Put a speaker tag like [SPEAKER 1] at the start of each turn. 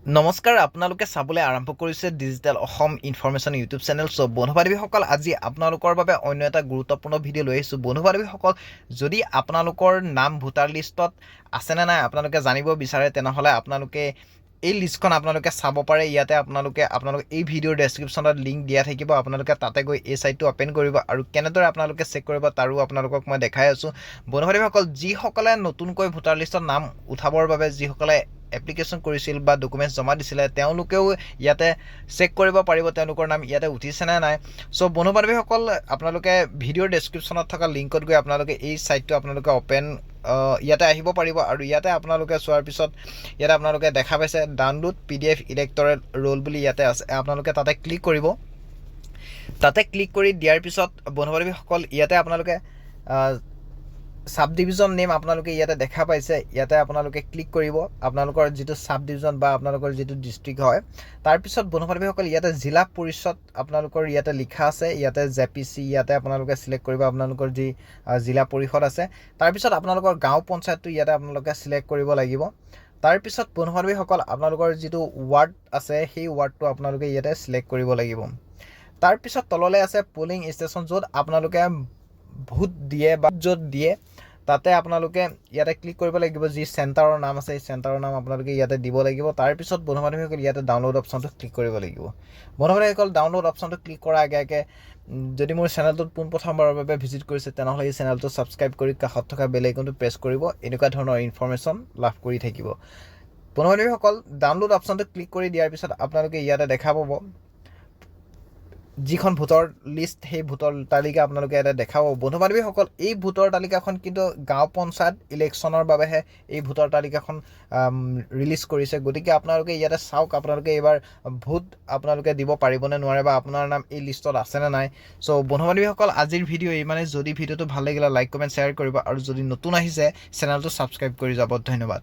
[SPEAKER 1] নমস্কাৰ আপোনালোকে চাবলৈ আৰম্ভ কৰিছে digital Asom information YouTube channel. So' বন্ধু বান্ধৱীসকল, আজি আপোনালোকৰ বাবে অন্য এটা গুৰুত্বপূৰ্ণ ভিডিঅ' লৈ আহিছোঁ। বন্ধু বান্ধৱীসকল, যদি আপোনালোকৰ নাম ভোটাৰ লিষ্টত আছেনে নাই আপোনালোকে জানিব বিচাৰে, তেনেহ'লে আপোনালোকে এই লিষ্টখন আপোনালোকে চাব পাৰে। ইয়াতে আপোনালোকে এই ভিডিঅ'ৰ ডেছক্ৰিপশ্যনত লিংক দিয়া থাকিব। আপোনালোকে তাতে গৈ এই ছাইটটো অ'পেন কৰিব আৰু কেনেদৰে আপোনালোকে চেক কৰিব তাৰো আপোনালোকক মই দেখাই আছোঁ। বন্ধু বান্ধৱীসকল, যিসকলে নতুনকৈ ভোটাৰ লিষ্টত নাম উঠাবৰ বাবে যিসকলে এপ্লিকেশ্যন কৰিছিল বা ডকুমেণ্টছ জমা দিছিলে, তেওঁলোকেও ইয়াতে চেক কৰিব পাৰিব তেওঁলোকৰ নাম ইয়াতে উঠিছেনে নাই। চ' বন্ধু বান্ধৱীসকল, আপোনালোকে ভিডিঅ'ৰ ডেছক্ৰিপশ্যনত থকা লিংকত গৈ আপোনালোকে এই ছাইটটো আপোনালোকে ইয়াতে আহিব পাৰিব আৰু ইয়াতে আপোনালোকে চোৱাৰ পিছত ইয়াতে আপোনালোকে দেখা পাইছে ডাউনলোড PDF ইলেক্টৰেল ৰোল বুলি ইয়াতে আছে। আপোনালোকে তাতে ক্লিক কৰিব। তাতে ক্লিক কৰি দিয়াৰ পিছত বন্ধু বান্ধৱীসকল, ইয়াতে আপোনালোকে সাব ডিভিজন নেম আপোনালোকে ইয়াতে দেখা পাইছে। ইয়াতে আপোনালোকে ক্লিক কৰিব আপোনালোকৰ যিটো সাব ডিভিজন বা আপোনালোকৰ যিটো ডিষ্ট্ৰিক্ট হয়। তাৰপিছত বন্ধু বান্ধৱীসকল, ইয়াতে জিলা পৰিষদ আপোনালোকৰ ইয়াতে লিখা আছে। ইয়াতে JPC ইয়াতে আপোনালোকে চিলেক্ট কৰিব আপোনালোকৰ যি জিলা পৰিষদ আছে। তাৰপিছত আপোনালোকৰ গাঁও পঞ্চায়তটো ইয়াতে আপোনালোকে চিলেক্ট কৰিব লাগিব। তাৰপিছত বন্ধু বান্ধৱীসকল, আপোনালোকৰ যিটো ৱাৰ্ড আছে সেই ৱাৰ্ডটো আপোনালোকে ইয়াতে চিলেক্ট কৰিব লাগিব। তাৰপিছত তললৈ আছে পলিং ষ্টেচন, য'ত আপোনালোকে ভোট দিয়ে বা য'ত দিয়ে তাতে আপোনালোকে ইয়াতে ক্লিক কৰিব লাগিব। যি চেণ্টাৰৰ নাম আছে সেই চেণ্টাৰৰ নাম আপোনালোকে ইয়াতে দিব লাগিব। তাৰপিছত বন্ধু বান্ধৱীসকল, ইয়াতে ডাউনলোড অপশ্যনটো ক্লিক কৰিব লাগিব। বন্ধু বান্ধৱীসকল, ডাউনলোড অপশ্যনটো ক্লিক কৰাৰ আগে আগে যদি মোৰ চেনেলটোত পোনপ্ৰথমবাৰৰ বাবে ভিজিট কৰিছে, তেনেহ'লে এই চেনেলটো ছাবস্ক্ৰাইব কৰি কাষত থকা বেল আইকনটো প্ৰেছ কৰিব। এনেকুৱা ধৰণৰ ইনফৰমেশ্যন লাভ কৰি থাকিব। বন্ধু বান্ধৱীসকল, ডাউনলোড অপশ্যনটো ক্লিক কৰি দিয়াৰ পিছত আপোনালোকে ইয়াতে দেখা পাব যিখন ভোটৰ লিষ্ট, সেই ভোটৰ তালিকা আপোনালোকে ইয়াতে দেখাব। বন্ধু বান্ধৱীসকল, এই ভোটৰ তালিকাখন কিন্তু গাঁও পঞ্চায়ত ইলেকশ্যনৰ বাবেহে এই ভোটৰ তালিকাখন ৰিলিজ কৰিছে। গতিকে আপোনালোকে ইয়াতে চাওক, আপোনালোকে এইবাৰ ভোট আপোনালোকে দিব পাৰিবনে নোৱাৰে বা আপোনাৰ নাম এই লিষ্টত আছেনে নাই। চ' বন্ধু বান্ধৱীসকল, আজিৰ ভিডিঅ' ইমানেই। যদি ভিডিঅ'টো ভাল লাগিলে লাইক কমেণ্ট শ্বেয়াৰ কৰিব আৰু যদি নতুন আহিছে চেনেলটো ছাবস্ক্ৰাইব কৰি যাব। ধন্যবাদ।